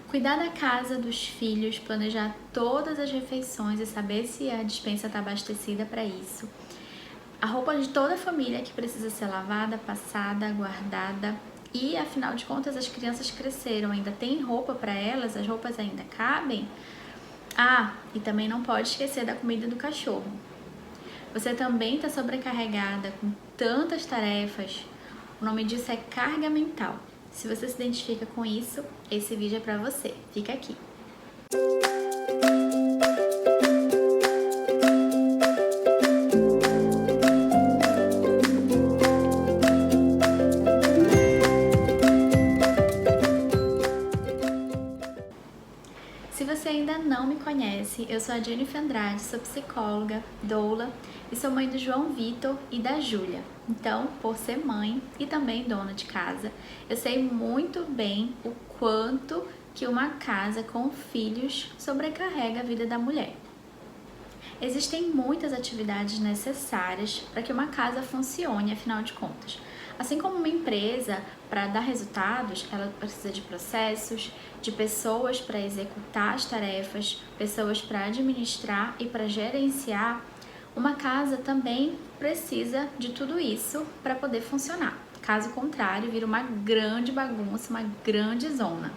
Cuidar da casa dos filhos, planejar todas as refeições e saber se a despensa está abastecida para isso. A roupa de toda a família que precisa ser lavada, passada, guardada. E afinal de contas as crianças cresceram, ainda tem roupa para elas, as roupas ainda cabem. E também não pode esquecer da comida do cachorro. Você também está sobrecarregada com tantas tarefas. O nome disso é carga mental. Se você se identifica com isso, esse vídeo é para você. Fica aqui. Se você ainda não me conhece, eu sou a Jennifer Andrade, sou psicóloga, doula e sou mãe do João Vitor e da Júlia. Então, por ser mãe e também dona de casa, eu sei muito bem o quanto que uma casa com filhos sobrecarrega a vida da mulher. Existem muitas atividades necessárias para que uma casa funcione, afinal de contas. Assim como uma empresa, para dar resultados, ela precisa de processos, de pessoas para executar as tarefas, pessoas para administrar e para gerenciar. Uma casa também precisa de tudo isso para poder funcionar. Caso contrário, vira uma grande bagunça, uma grande zona.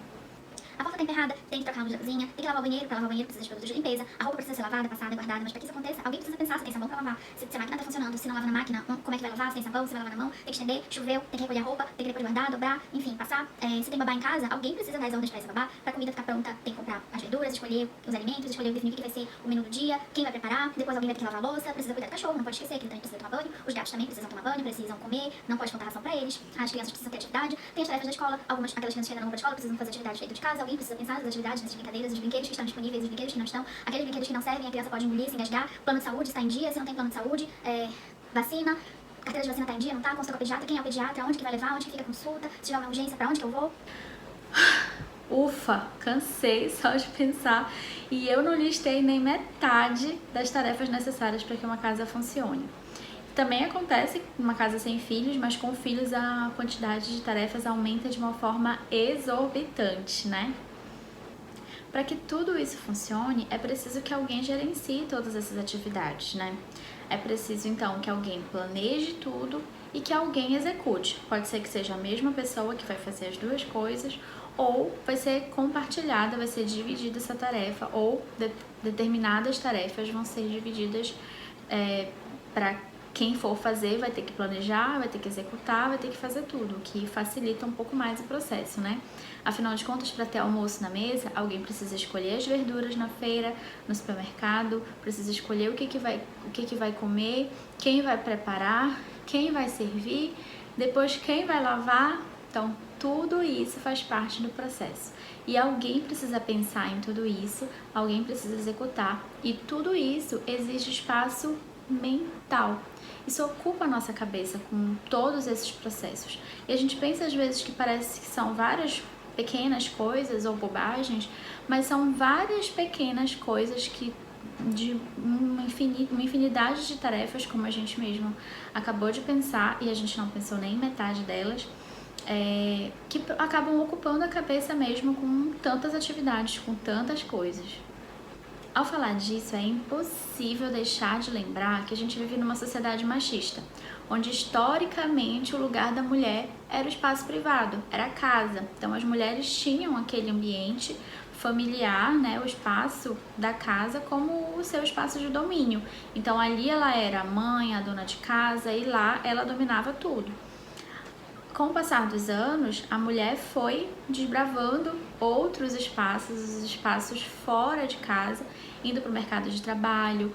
A porta tá emperrada, tem que trocar a luz da cozinha, tem que lavar o banheiro, para lavar o banheiro precisa de produtos de limpeza, a roupa precisa ser lavada, passada, guardada, mas para que isso aconteça, alguém precisa pensar se tem sabão para lavar, se a máquina tá funcionando, se não lava na máquina, como é que vai lavar, se tem sabão, se vai lavar na mão, tem que estender, choveu, tem que recolher a roupa, tem que depois guardar, dobrar, enfim, passar. Se tem babá em casa, alguém precisa dar as ordens para essa babá, para a comida ficar pronta, tem que comprar as verduras, escolher os alimentos, escolher definir o que vai ser o menu do dia, quem vai preparar, depois alguém vai ter que lavar a louça, precisa cuidar do cachorro, não pode esquecer que ele também precisa tomar banho, os gatos também precisam tomar banho, precisam comer, não pode faltar ração para eles, as crianças precisam ter atividade, tem as tarefas da escola, aquelas crianças que ainda não vão para a escola precisam fazer atividades dentro de casa, alguém precisa pensar nas atividades, nessas brincadeiras, os brinquedos que estão disponíveis, os brinquedos que não estão, aqueles brinquedos que não servem, a criança pode engolir, se engasgar, plano de saúde está em dia, se não tem plano de saúde, vacina, carteira de vacina está em dia, não está, consulta com a pediatra, quem é o pediatra, onde que vai levar, onde que fica a consulta, se tiver uma urgência, para onde que eu vou. Ufa, cansei só de pensar e eu não listei nem metade das tarefas necessárias para que uma casa funcione. Também acontece numa casa sem filhos, mas com filhos a quantidade de tarefas aumenta de uma forma exorbitante, né? Para que tudo isso funcione, é preciso que alguém gerencie todas essas atividades, né? É preciso, então, que alguém planeje tudo e que alguém execute. Pode ser que seja a mesma pessoa que vai fazer as duas coisas, ou vai ser compartilhada, vai ser dividida essa tarefa, ou determinadas tarefas vão ser divididas para quem for fazer, vai ter que planejar, vai ter que executar, vai ter que fazer tudo, o que facilita um pouco mais o processo, né? Afinal de contas, para ter almoço na mesa, alguém precisa escolher as verduras na feira, no supermercado, precisa escolher o que vai comer, quem vai preparar, quem vai servir, depois quem vai lavar. Então, tudo isso faz parte do processo. E alguém precisa pensar em tudo isso, alguém precisa executar. E tudo isso exige espaço mental. Isso ocupa a nossa cabeça com todos esses processos. E a gente pensa às vezes que parece que são várias pequenas coisas ou bobagens, mas são várias pequenas coisas que de uma infinidade de tarefas, como a gente mesmo acabou de pensar e a gente não pensou nem metade delas, que acabam ocupando a cabeça mesmo com tantas atividades, com tantas coisas. Ao falar disso, é impossível deixar de lembrar que a gente vive numa sociedade machista, onde historicamente o lugar da mulher era o espaço privado, era a casa. Então as mulheres tinham aquele ambiente familiar, né, o espaço da casa como o seu espaço de domínio. Então ali ela era a mãe, a dona de casa e lá ela dominava tudo. Com o passar dos anos, a mulher foi desbravando outros espaços, os espaços fora de casa, indo para o mercado de trabalho,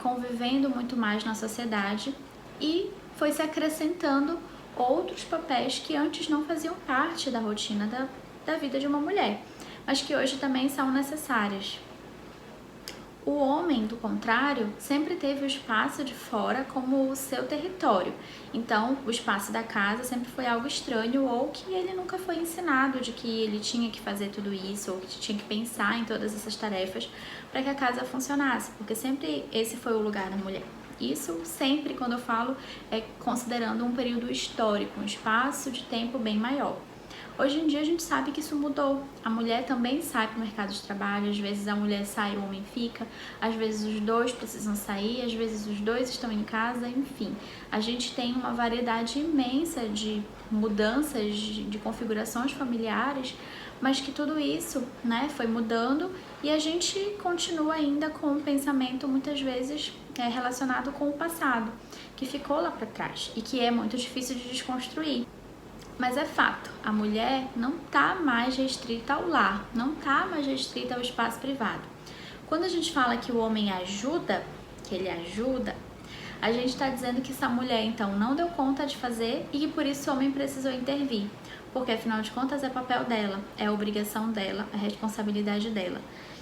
convivendo muito mais na sociedade e foi se acrescentando outros papéis que antes não faziam parte da rotina da vida de uma mulher, mas que hoje também são necessárias. O homem, do contrário, sempre teve o espaço de fora como o seu território. Então, o espaço da casa sempre foi algo estranho ou que ele nunca foi ensinado de que ele tinha que fazer tudo isso ou que tinha que pensar em todas essas tarefas para que a casa funcionasse, porque sempre esse foi o lugar da mulher. Isso sempre, quando eu falo, é considerando um período histórico, um espaço de tempo bem maior. Hoje em dia a gente sabe que isso mudou. A mulher também sai para o mercado de trabalho, às vezes a mulher sai e o homem fica, às vezes os dois precisam sair, às vezes os dois estão em casa, enfim. A gente tem uma variedade imensa de mudanças, de configurações familiares, mas que tudo isso, né, foi mudando e a gente continua ainda com um pensamento muitas vezes relacionado com o passado, que ficou lá para trás e que é muito difícil de desconstruir. Mas é fato, a mulher não está mais restrita ao lar, não está mais restrita ao espaço privado. Quando a gente fala que o homem ajuda, que ele ajuda, a gente está dizendo que essa mulher então não deu conta de fazer e que por isso o homem precisou intervir. Porque afinal de contas é papel dela, é obrigação dela, é responsabilidade dela.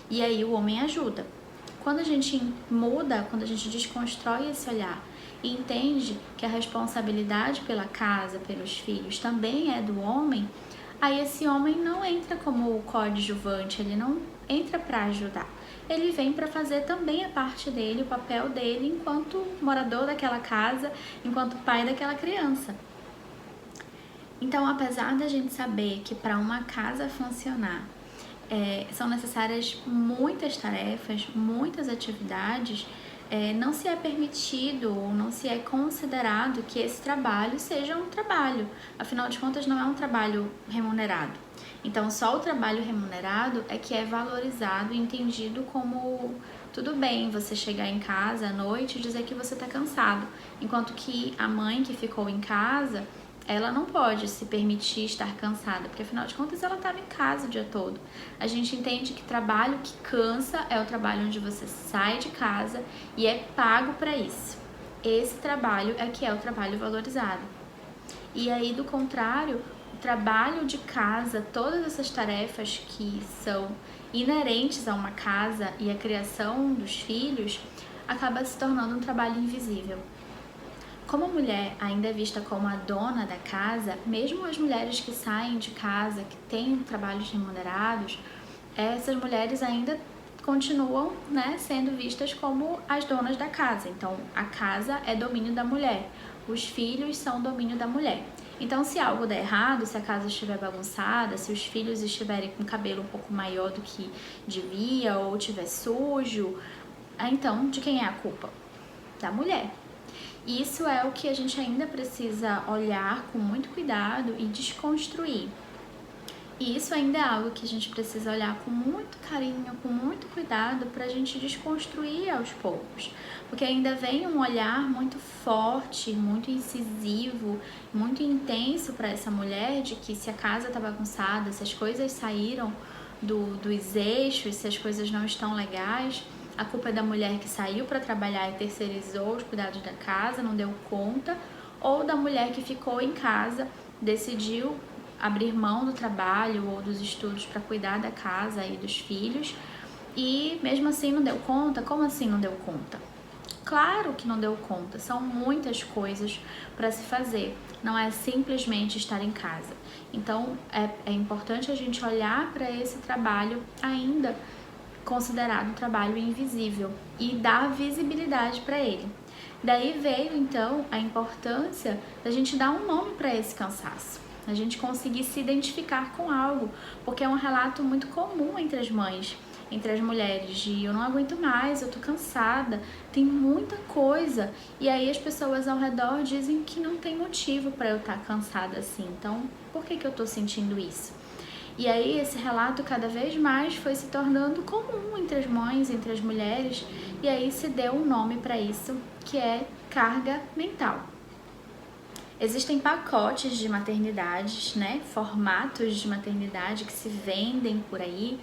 E aí o homem ajuda. Quando a gente muda, quando a gente desconstrói esse olhar e entende que a responsabilidade pela casa, pelos filhos, também é do homem, aí esse homem não entra como coadjuvante, ele não entra para ajudar. Ele vem para fazer também a parte dele, o papel dele enquanto morador daquela casa, enquanto pai daquela criança. Então, apesar da gente saber que para uma casa funcionar, são necessárias muitas tarefas, muitas atividades, não se é permitido ou não se é considerado que esse trabalho seja um trabalho. Afinal de contas, não é um trabalho remunerado. Então, só o trabalho remunerado é que é valorizado e entendido como tudo bem você chegar em casa à noite e dizer que você está cansado. Enquanto que a mãe que ficou em casa, ela não pode se permitir estar cansada, porque afinal de contas ela estava em casa o dia todo. A gente entende que trabalho que cansa é o trabalho onde você sai de casa e é pago para isso. Esse trabalho é que é o trabalho valorizado. E aí, do contrário, o trabalho de casa, todas essas tarefas que são inerentes a uma casa e a criação dos filhos, acaba se tornando um trabalho invisível. Como a mulher ainda é vista como a dona da casa, mesmo as mulheres que saem de casa, que têm trabalhos remunerados, essas mulheres ainda continuam, né, sendo vistas como as donas da casa. Então, a casa é domínio da mulher, os filhos são domínio da mulher. Então, se algo der errado, se a casa estiver bagunçada, se os filhos estiverem com o cabelo um pouco maior do que devia ou estiver sujo, então, de quem é a culpa? Da mulher. Isso é o que a gente ainda precisa olhar com muito cuidado e desconstruir. E isso ainda é algo que a gente precisa olhar com muito carinho, com muito cuidado para a gente desconstruir aos poucos. Porque ainda vem um olhar muito forte, muito incisivo, muito intenso para essa mulher de que se a casa está bagunçada, se as coisas saíram dos eixos, se as coisas não estão legais, a culpa é da mulher que saiu para trabalhar e terceirizou os cuidados da casa, não deu conta, ou da mulher que ficou em casa, decidiu abrir mão do trabalho ou dos estudos para cuidar da casa e dos filhos e mesmo assim não deu conta. Como assim não deu conta? Claro que não deu conta, são muitas coisas para se fazer, não é simplesmente estar em casa. Então é importante a gente olhar para esse trabalho ainda considerado um trabalho invisível e dar visibilidade para ele. Daí veio então a importância da gente dar um nome para esse cansaço, a gente conseguir se identificar com algo, porque é um relato muito comum entre as mães, entre as mulheres, de eu não aguento mais, eu tô cansada, tem muita coisa, e aí as pessoas ao redor dizem que não tem motivo para eu estar cansada assim, então por que eu tô sentindo isso? E aí esse relato cada vez mais foi se tornando comum entre as mães, entre as mulheres, e aí se deu um nome para isso, que é carga mental. Existem pacotes de maternidades, né, formatos de maternidade que se vendem por aí,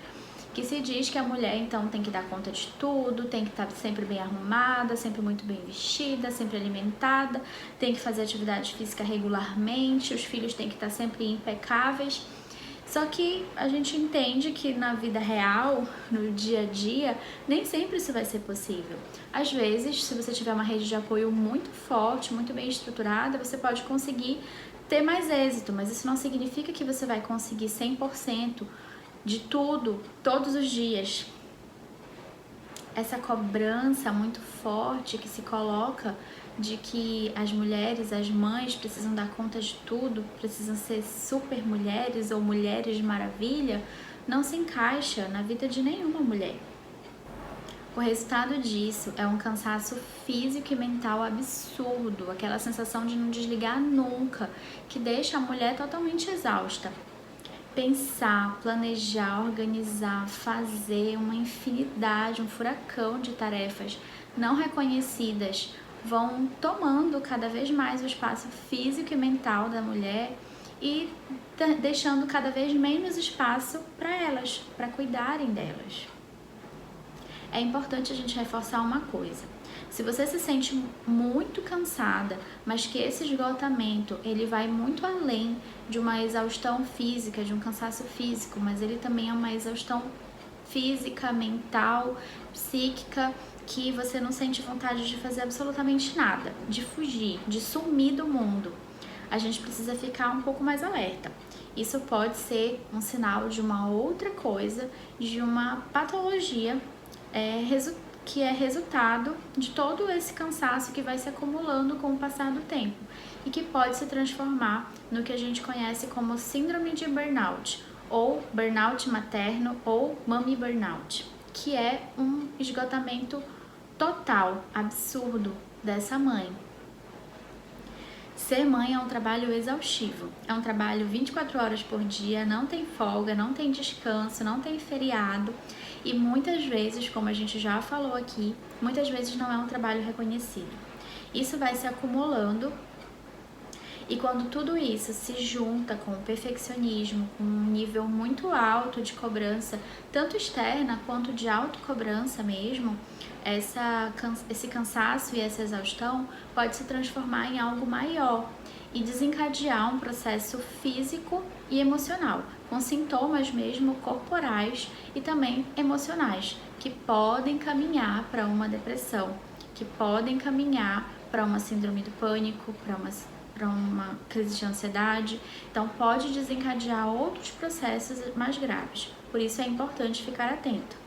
que se diz que a mulher então tem que dar conta de tudo, tem que estar sempre bem arrumada, sempre muito bem vestida, sempre alimentada, tem que fazer atividade física regularmente, os filhos têm que estar sempre impecáveis. Só que a gente entende que na vida real, no dia a dia, nem sempre isso vai ser possível. Às vezes, se você tiver uma rede de apoio muito forte, muito bem estruturada, você pode conseguir ter mais êxito, mas isso não significa que você vai conseguir 100% de tudo, todos os dias. essa cobrança muito forte que se coloca de que as mulheres, as mães precisam dar conta de tudo, precisam ser super mulheres ou mulheres maravilha, não se encaixa na vida de nenhuma mulher. O resultado disso é um cansaço físico e mental absurdo, aquela sensação de não desligar nunca, que deixa a mulher totalmente exausta. Pensar, planejar, organizar, fazer uma infinidade, um furacão de tarefas não reconhecidas vão tomando cada vez mais o espaço físico e mental da mulher e deixando cada vez menos espaço para elas, para cuidarem delas. É importante a gente reforçar uma coisa. Se você se sente muito cansada, mas que esse esgotamento ele vai muito além de uma exaustão física, de um cansaço físico, mas ele também é uma exaustão física, mental, psíquica, que você não sente vontade de fazer absolutamente nada, de fugir, de sumir do mundo, a gente precisa ficar um pouco mais alerta. Isso pode ser um sinal de uma outra coisa, de uma patologia que é resultado de todo esse cansaço que vai se acumulando com o passar do tempo e que pode se transformar no que a gente conhece como síndrome de burnout, ou burnout materno, ou mommy burnout, que é um esgotamento total, absurdo dessa mãe. Ser mãe é um trabalho exaustivo, é um trabalho 24 horas por dia, não tem folga, não tem descanso, não tem feriado e muitas vezes, como a gente já falou aqui, muitas vezes não é um trabalho reconhecido. Isso vai se acumulando e quando tudo isso se junta com o perfeccionismo, com um nível muito alto de cobrança, tanto externa quanto de autocobrança mesmo, esse cansaço e essa exaustão pode se transformar em algo maior e desencadear um processo físico e emocional, com sintomas mesmo corporais e também emocionais, que podem caminhar para uma depressão, que podem caminhar para uma síndrome do pânico, para uma crise de ansiedade. Então pode desencadear outros processos mais graves, por isso é importante ficar atento.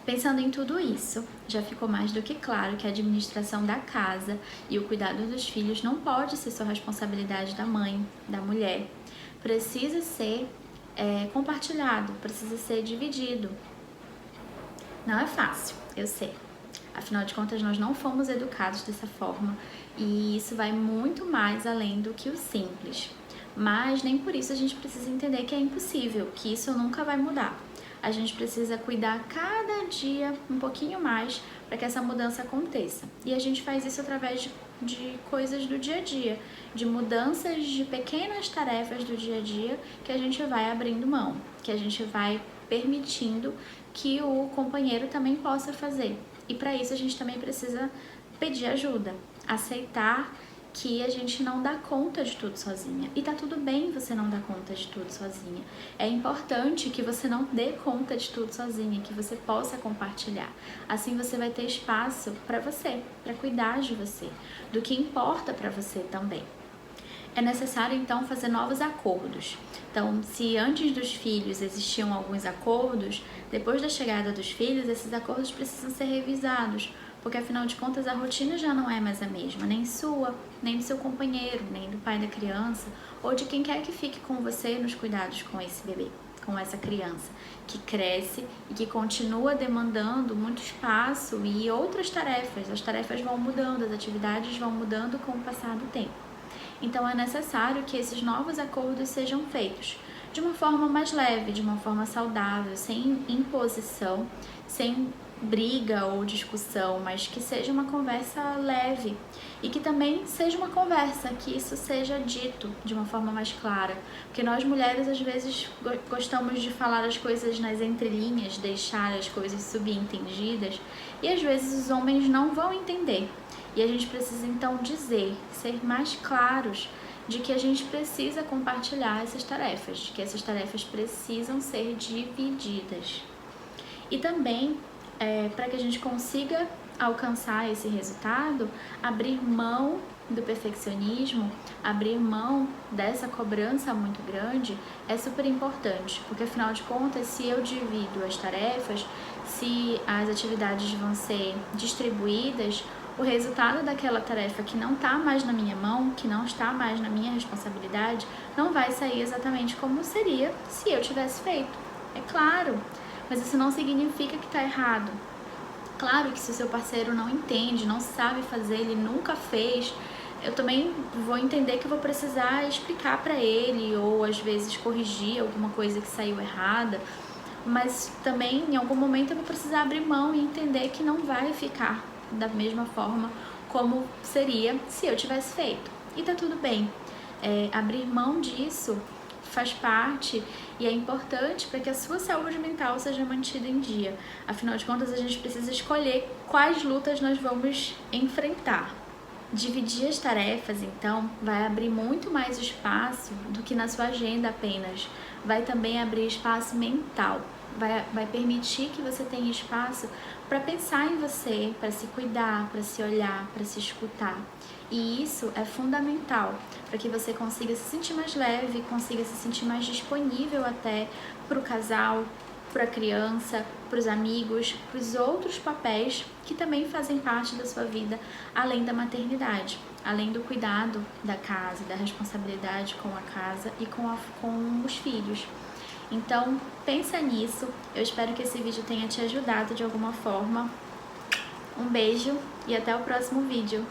Pensando em tudo isso, já ficou mais do que claro que a administração da casa e o cuidado dos filhos não pode ser só responsabilidade da mãe, da mulher. Precisa ser compartilhado, precisa ser dividido. Não é fácil, eu sei. Afinal de contas, nós não fomos educados dessa forma e isso vai muito mais além do que o simples. Mas nem por isso a gente precisa entender que é impossível, que isso nunca vai mudar. A gente precisa cuidar cada dia um pouquinho mais para que essa mudança aconteça. E a gente faz isso através de coisas do dia a dia, de mudanças de pequenas tarefas do dia a dia que a gente vai abrindo mão, que a gente vai permitindo que o companheiro também possa fazer. E para isso a gente também precisa pedir ajuda, aceitar que a gente não dá conta de tudo sozinha. E tá tudo bem você não dar conta de tudo sozinha. É importante que você não dê conta de tudo sozinha, que você possa compartilhar. Assim você vai ter espaço para você, para cuidar de você, do que importa para você também. É necessário então fazer novos acordos. Então, se antes dos filhos existiam alguns acordos, depois da chegada dos filhos, esses acordos precisam ser revisados, porque afinal de contas a rotina já não é mais a mesma, nem sua, nem do seu companheiro, nem do pai da criança, ou de quem quer que fique com você nos cuidados com esse bebê, com essa criança, que cresce e que continua demandando muito espaço e outras tarefas. As tarefas vão mudando, as atividades vão mudando com o passar do tempo. Então é necessário que esses novos acordos sejam feitos de uma forma mais leve, de uma forma saudável, sem imposição, sem briga ou discussão, mas que seja uma conversa leve e que também seja uma conversa, que isso seja dito de uma forma mais clara, porque nós mulheres às vezes gostamos de falar as coisas nas entrelinhas, deixar as coisas subentendidas e às vezes os homens não vão entender e a gente precisa então dizer, ser mais claros de que a gente precisa compartilhar essas tarefas, de que essas tarefas precisam ser divididas e também para que a gente consiga alcançar esse resultado, abrir mão do perfeccionismo, abrir mão dessa cobrança muito grande é super importante, porque afinal de contas, se eu divido as tarefas, se as atividades vão ser distribuídas, o resultado daquela tarefa que não está mais na minha mão, que não está mais na minha responsabilidade, não vai sair exatamente como seria se eu tivesse feito. É claro, mas isso não significa que está errado. Claro que se o seu parceiro não entende, não sabe fazer, ele nunca fez, eu também vou entender que eu vou precisar explicar para ele ou às vezes corrigir alguma coisa que saiu errada, mas também em algum momento eu vou precisar abrir mão e entender que não vai ficar da mesma forma como seria se eu tivesse feito. E tá tudo bem. Abrir mão disso faz parte e é importante para que a sua saúde mental seja mantida em dia. Afinal de contas, a gente precisa escolher quais lutas nós vamos enfrentar. Dividir as tarefas, então, vai abrir muito mais espaço do que na sua agenda apenas. Vai também abrir espaço mental. Vai permitir que você tenha espaço para pensar em você, para se cuidar, para se olhar, para se escutar. E isso é fundamental para que você consiga se sentir mais leve, consiga se sentir mais disponível até para o casal, para a criança, para os amigos, para os outros papéis que também fazem parte da sua vida, além da maternidade, além do cuidado da casa, da responsabilidade com a casa e com os filhos. Então, pensa nisso. Eu espero que esse vídeo tenha te ajudado de alguma forma. Um beijo e até o próximo vídeo.